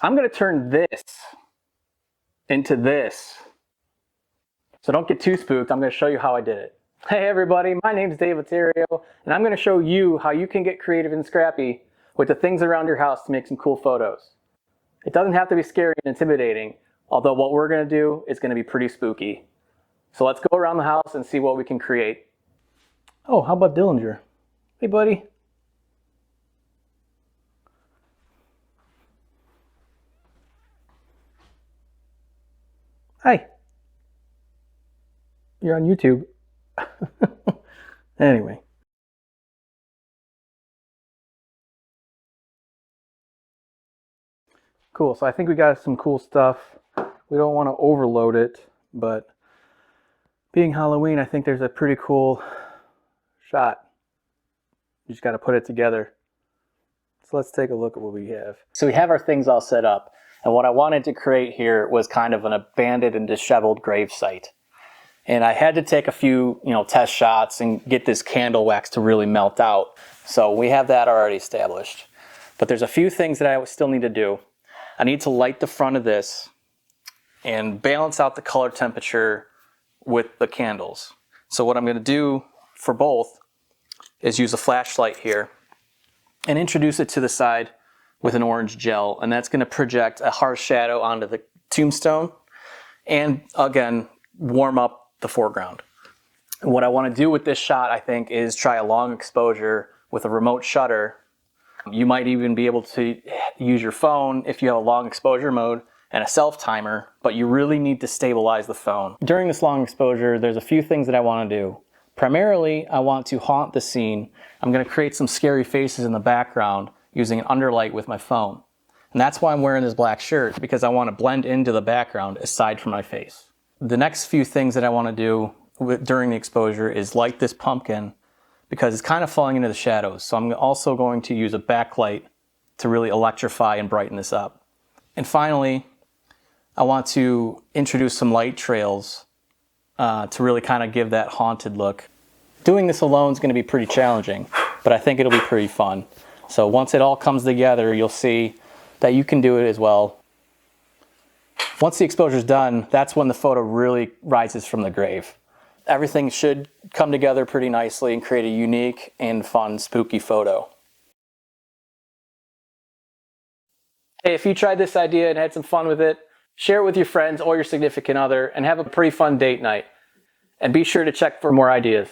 I'm going to turn this into this. So don't get too spooked. I'm going to show you how I did it. Hey everybody, my name is Dave Laterio, and I'm going to show you how you can get creative and scrappy with the things around your house to make some cool photos. It doesn't have to be scary and intimidating, although what we're going to do is going to be pretty spooky. So let's go around the house and see what we can create. Oh, how about Dillinger? Hey buddy. Hi. You're on YouTube. Anyway. Cool, so I think we got some cool stuff. We don't want to overload it, but being Halloween, I think there's a pretty cool shot. You just got to put it together. So let's take a look at what we have. So we have our things all set up, and what I wanted to create here was kind of an abandoned and disheveled grave site. And I had to take a few, test shots and get this candle wax to really melt out. So we have that already established. But there's a few things that I still need to do. I need to light the front of this and balance out the color temperature with the candles. So what I'm going to do for both is use a flashlight here and introduce it to the side with an orange gel, and that's going to project a harsh shadow onto the tombstone and again warm up the foreground. And what I want to do with this shot, I think, is try a long exposure with a remote shutter. You might even be able to use your phone if you have a long exposure mode and a self timer, but you really need to stabilize the phone. During this long exposure, there's a few things that I want to do. Primarily, I want to haunt the scene. I'm going to create some scary faces in the background using an underlight with my phone. And that's why I'm wearing this black shirt, because I want to blend into the background aside from my face. The next few things that I want to do during the exposure is light this pumpkin, because it's kind of falling into the shadows. So I'm also going to use a backlight to really electrify and brighten this up. And finally, I want to introduce some light trails to really kind of give that haunted look. Doing this alone is going to be pretty challenging, but I think it'll be pretty fun. So once it all comes together, you'll see that you can do it as well. Once the exposure is done, that's when the photo really rises from the grave. Everything should come together pretty nicely and create a unique and fun, spooky photo. Hey, if you tried this idea and had some fun with it, share it with your friends or your significant other and have a pretty fun date night. And be sure to check for more ideas.